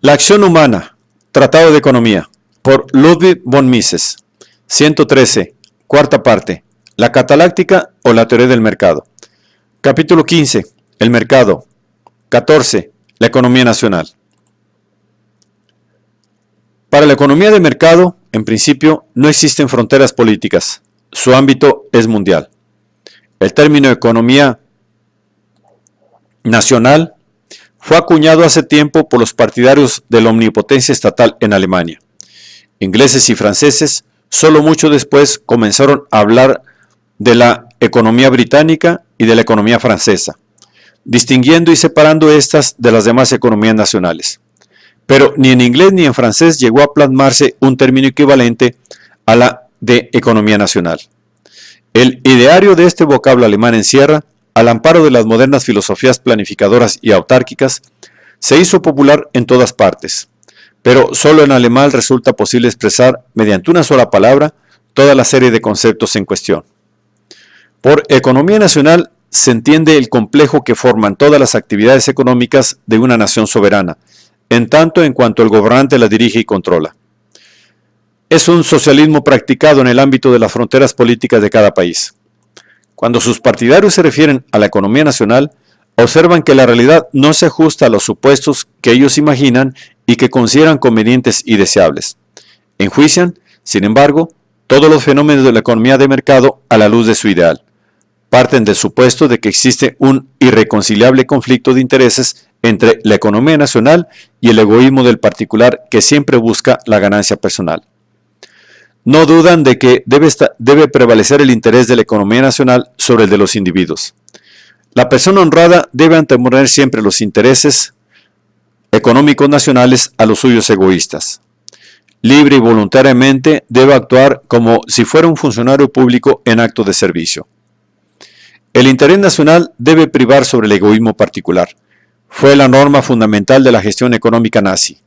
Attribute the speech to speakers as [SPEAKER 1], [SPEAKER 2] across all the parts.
[SPEAKER 1] La acción humana, Tratado de Economía, por Ludwig von Mises. 113, cuarta parte, la cataláctica o la teoría del mercado. Capítulo 15, el mercado. 14, la economía nacional. Para la economía de mercado, en principio, no existen fronteras políticas. Su ámbito es mundial. El término economía nacional fue acuñado hace tiempo por los partidarios de la omnipotencia estatal en Alemania. Ingleses y franceses, solo mucho después, comenzaron a hablar de la economía británica y de la economía francesa, distinguiendo y separando estas de las demás economías nacionales. Pero ni en inglés ni en francés llegó a plasmarse un término equivalente a la de economía nacional. El ideario de este vocablo alemán encierra, al amparo de las modernas filosofías planificadoras y autárquicas, se hizo popular en todas partes, pero solo en alemán resulta posible expresar, mediante una sola palabra, toda la serie de conceptos en cuestión. Por economía nacional se entiende el complejo que forman todas las actividades económicas de una nación soberana, en tanto en cuanto el gobernante la dirige y controla. Es un socialismo practicado en el ámbito de las fronteras políticas de cada país. Cuando sus partidarios se refieren a la economía nacional, observan que la realidad no se ajusta a los supuestos que ellos imaginan y que consideran convenientes y deseables. Enjuician, sin embargo, todos los fenómenos de la economía de mercado a la luz de su ideal. Parten del supuesto de que existe un irreconciliable conflicto de intereses entre la economía nacional y el egoísmo del particular que siempre busca la ganancia personal. No dudan de que debe prevalecer el interés de la economía nacional sobre el de los individuos. La persona honrada debe anteponer siempre los intereses económicos nacionales a los suyos egoístas. Libre y voluntariamente debe actuar como si fuera un funcionario público en acto de servicio. El interés nacional debe privar sobre el egoísmo particular. Fue la norma fundamental de la gestión económica nazi.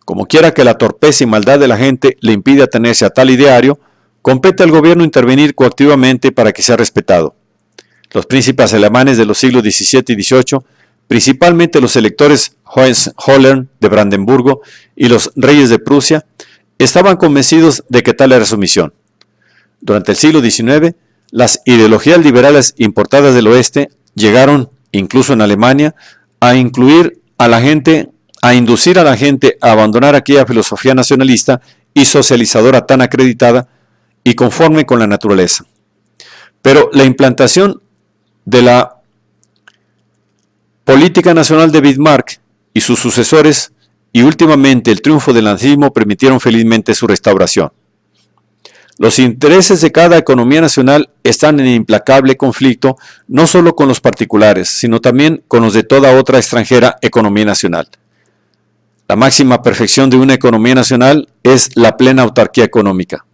[SPEAKER 1] Como quiera que la torpeza y maldad de la gente le impida atenerse a tal ideario, compete al gobierno intervenir coactivamente para que sea respetado. Los príncipes alemanes de los siglos XVII y XVIII, principalmente los electores Hohenzollern de Brandenburgo y los reyes de Prusia, estaban convencidos de que tal era su misión. Durante el siglo XIX, las ideologías liberales importadas del oeste llegaron, incluso en Alemania, a inducir a la gente a abandonar aquella filosofía nacionalista y socializadora tan acreditada y conforme con la naturaleza. Pero la implantación de la política nacional de Bismarck y sus sucesores y últimamente el triunfo del nazismo permitieron felizmente su restauración. Los intereses de cada economía nacional están en implacable conflicto no solo con los particulares, sino también con los de toda otra extranjera economía nacional. La máxima perfección de una economía nacional es la plena autarquía económica.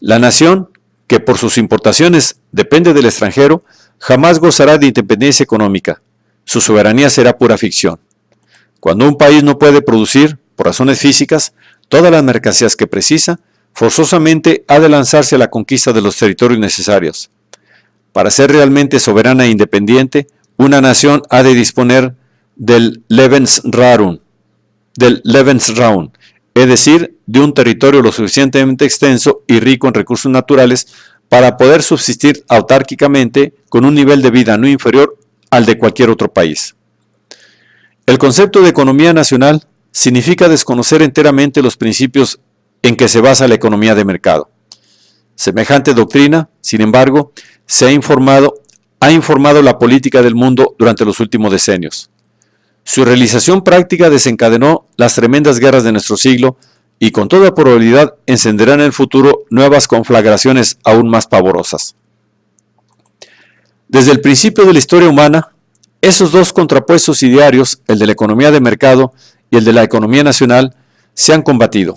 [SPEAKER 1] La nación, que por sus importaciones depende del extranjero, jamás gozará de independencia económica. Su soberanía será pura ficción. Cuando un país no puede producir, por razones físicas, todas las mercancías que precisa, forzosamente ha de lanzarse a la conquista de los territorios necesarios. Para ser realmente soberana e independiente, una nación ha de disponer del Lebensraum, es decir, de un territorio lo suficientemente extenso y rico en recursos naturales para poder subsistir autárquicamente con un nivel de vida no inferior al de cualquier otro país. El concepto de economía nacional significa desconocer enteramente los principios en que se basa la economía de mercado. Semejante doctrina, sin embargo, ha informado la política del mundo durante los últimos decenios. Su realización práctica desencadenó las tremendas guerras de nuestro siglo y con toda probabilidad encenderá en el futuro nuevas conflagraciones aún más pavorosas. Desde el principio de la historia humana, esos dos contrapuestos idearios, el de la economía de mercado y el de la economía nacional, se han combatido.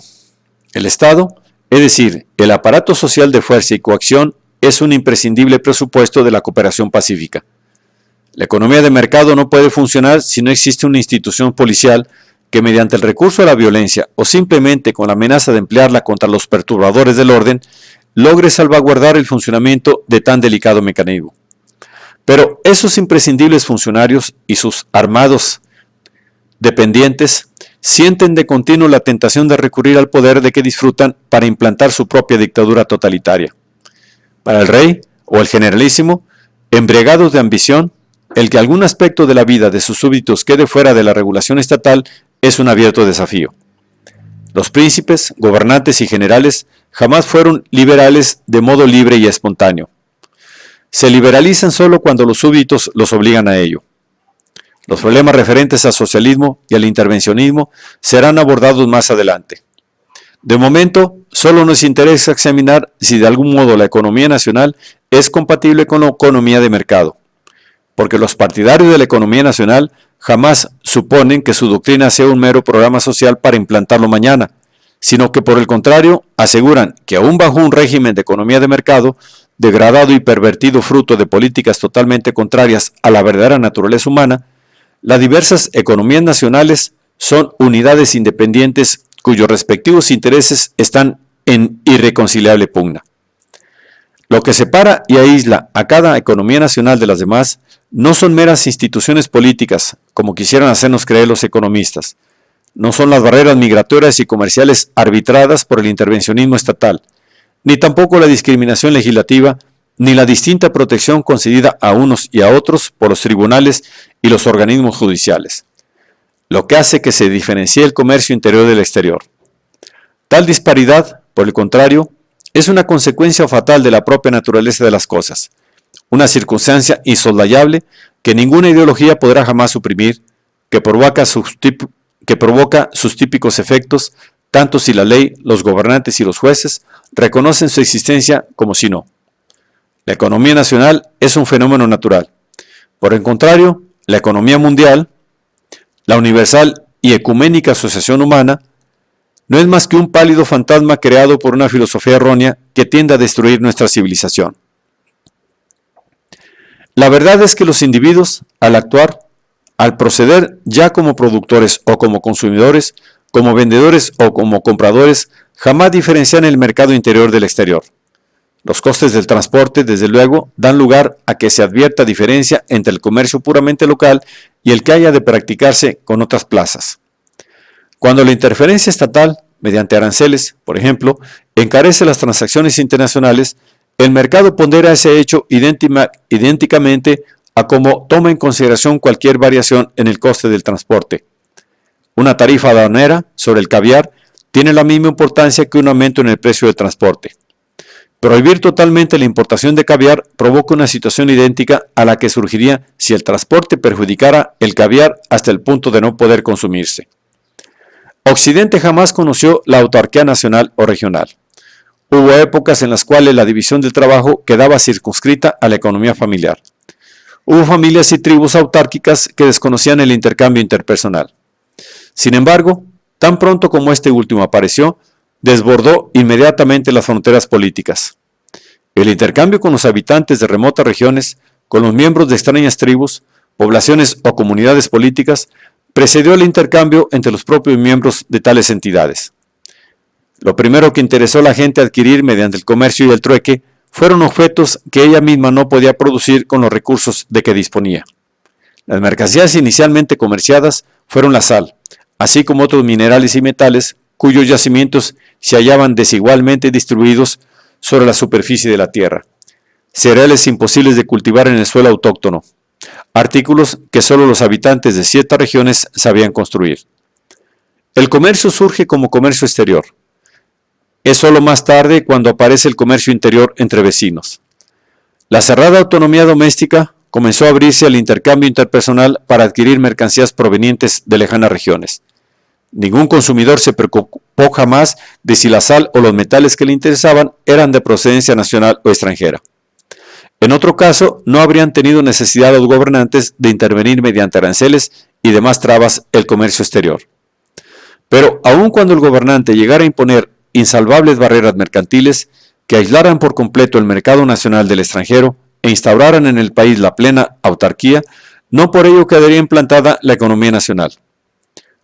[SPEAKER 1] El Estado, es decir, el aparato social de fuerza y coacción, es un imprescindible presupuesto de la cooperación pacífica. La economía de mercado no puede funcionar si no existe una institución policial que mediante el recurso a la violencia o simplemente con la amenaza de emplearla contra los perturbadores del orden, logre salvaguardar el funcionamiento de tan delicado mecanismo. Pero esos imprescindibles funcionarios y sus armados dependientes sienten de continuo la tentación de recurrir al poder de que disfrutan para implantar su propia dictadura totalitaria. Para el rey o el generalísimo, embriagados de ambición, el que algún aspecto de la vida de sus súbditos quede fuera de la regulación estatal es un abierto desafío. Los príncipes, gobernantes y generales jamás fueron liberales de modo libre y espontáneo. Se liberalizan solo cuando los súbditos los obligan a ello. Los problemas referentes al socialismo y al intervencionismo serán abordados más adelante. De momento, solo nos interesa examinar si de algún modo la economía nacional es compatible con la economía de mercado, porque los partidarios de la economía nacional jamás suponen que su doctrina sea un mero programa social para implantarlo mañana, sino que por el contrario aseguran que aún bajo un régimen de economía de mercado, degradado y pervertido fruto de políticas totalmente contrarias a la verdadera naturaleza humana, las diversas economías nacionales son unidades independientes cuyos respectivos intereses están en irreconciliable pugna. Lo que separa y aísla a cada economía nacional de las demás no son meras instituciones políticas, como quisieran hacernos creer los economistas. No son las barreras migratorias y comerciales arbitradas por el intervencionismo estatal, ni tampoco la discriminación legislativa, ni la distinta protección concedida a unos y a otros por los tribunales y los organismos judiciales, lo que hace que se diferencie el comercio interior del exterior. Tal disparidad, por el contrario, es una consecuencia fatal de la propia naturaleza de las cosas, una circunstancia insoslayable que ninguna ideología podrá jamás suprimir, que provoca sus típicos efectos, tanto si la ley, los gobernantes y los jueces reconocen su existencia como si no. La economía nacional es un fenómeno natural. Por el contrario, la economía mundial, la universal y ecuménica asociación humana, no es más que un pálido fantasma creado por una filosofía errónea que tiende a destruir nuestra civilización. La verdad es que los individuos, al actuar, al proceder ya como productores o como consumidores, como vendedores o como compradores, jamás diferencian el mercado interior del exterior. Los costes del transporte, desde luego, dan lugar a que se advierta diferencia entre el comercio puramente local y el que haya de practicarse con otras plazas. Cuando la interferencia estatal, mediante aranceles, por ejemplo, encarece las transacciones internacionales, el mercado pondera ese hecho idénticamente a como toma en consideración cualquier variación en el coste del transporte. Una tarifa aduanera sobre el caviar tiene la misma importancia que un aumento en el precio del transporte. Prohibir totalmente la importación de caviar provoca una situación idéntica a la que surgiría si el transporte perjudicara el caviar hasta el punto de no poder consumirse. Occidente jamás conoció la autarquía nacional o regional. Hubo épocas en las cuales la división del trabajo quedaba circunscrita a la economía familiar. Hubo familias y tribus autárquicas que desconocían el intercambio interpersonal. Sin embargo, tan pronto como este último apareció, desbordó inmediatamente las fronteras políticas. El intercambio con los habitantes de remotas regiones, con los miembros de extrañas tribus, poblaciones o comunidades políticas, precedió el intercambio entre los propios miembros de tales entidades. Lo primero que interesó a la gente adquirir mediante el comercio y el trueque fueron objetos que ella misma no podía producir con los recursos de que disponía. Las mercancías inicialmente comerciadas fueron la sal, así como otros minerales y metales cuyos yacimientos se hallaban desigualmente distribuidos sobre la superficie de la tierra, cereales imposibles de cultivar en el suelo autóctono, artículos que solo los habitantes de ciertas regiones sabían construir. El comercio surge como comercio exterior. Es solo más tarde cuando aparece el comercio interior entre vecinos. La cerrada autonomía doméstica comenzó a abrirse al intercambio interpersonal para adquirir mercancías provenientes de lejanas regiones. Ningún consumidor se preocupó jamás de si la sal o los metales que le interesaban eran de procedencia nacional o extranjera. En otro caso, no habrían tenido necesidad los gobernantes de intervenir mediante aranceles y demás trabas el comercio exterior. Pero aun cuando el gobernante llegara a imponer insalvables barreras mercantiles que aislaran por completo el mercado nacional del extranjero e instauraran en el país la plena autarquía, no por ello quedaría implantada la economía nacional.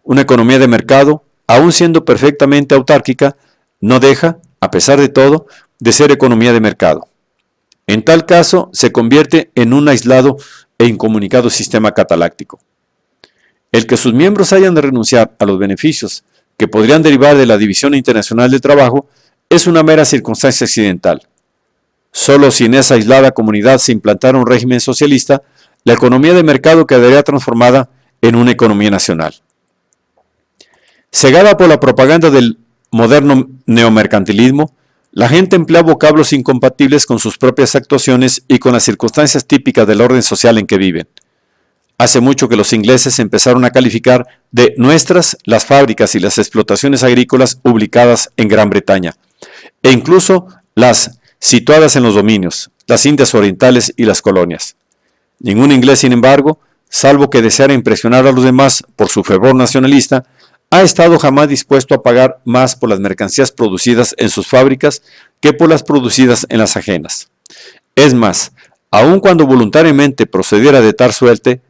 [SPEAKER 1] Una economía de mercado, aun siendo perfectamente autárquica, no deja, a pesar de todo, de ser economía de mercado. En tal caso, se convierte en un aislado e incomunicado sistema cataláctico. El que sus miembros hayan de renunciar a los beneficios que podrían derivar de la División Internacional del Trabajo es una mera circunstancia accidental. Solo si en esa aislada comunidad se implantara un régimen socialista, la economía de mercado quedaría transformada en una economía nacional. Cegada por la propaganda del moderno neomercantilismo, la gente emplea vocablos incompatibles con sus propias actuaciones y con las circunstancias típicas del orden social en que viven. Hace mucho que los ingleses empezaron a calificar de nuestras las fábricas y las explotaciones agrícolas ubicadas en Gran Bretaña, e incluso las situadas en los dominios, las Indias Orientales y las colonias. Ningún inglés, sin embargo, salvo que deseara impresionar a los demás por su fervor nacionalista, ha estado jamás dispuesto a pagar más por las mercancías producidas en sus fábricas que por las producidas en las ajenas. Es más, aun cuando voluntariamente procediera de tal suerte,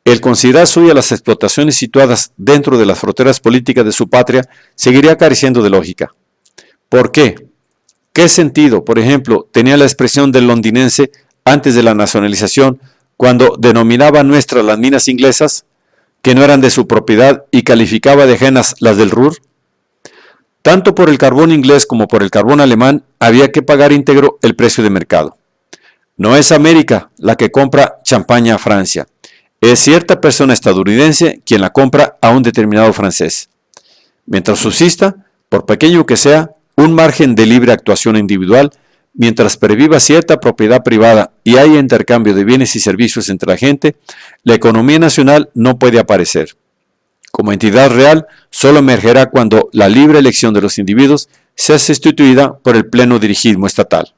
[SPEAKER 1] el considerar suya las explotaciones situadas dentro de las fronteras políticas de su patria seguiría careciendo de lógica. ¿Por qué? ¿Qué sentido, por ejemplo, tenía la expresión del londinense antes de la nacionalización cuando denominaba nuestras las minas inglesas, que no eran de su propiedad, y calificaba de ajenas las del Ruhr? Tanto por el carbón inglés como por el carbón alemán había que pagar íntegro el precio de mercado. No es América la que compra champaña a Francia, es cierta persona estadounidense quien la compra a un determinado francés. Mientras subsista, por pequeño que sea, un margen de libre actuación individual, mientras perviva cierta propiedad privada y haya intercambio de bienes y servicios entre la gente, la economía nacional no puede aparecer. Como entidad real, solo emergerá cuando la libre elección de los individuos sea sustituida por el pleno dirigismo estatal.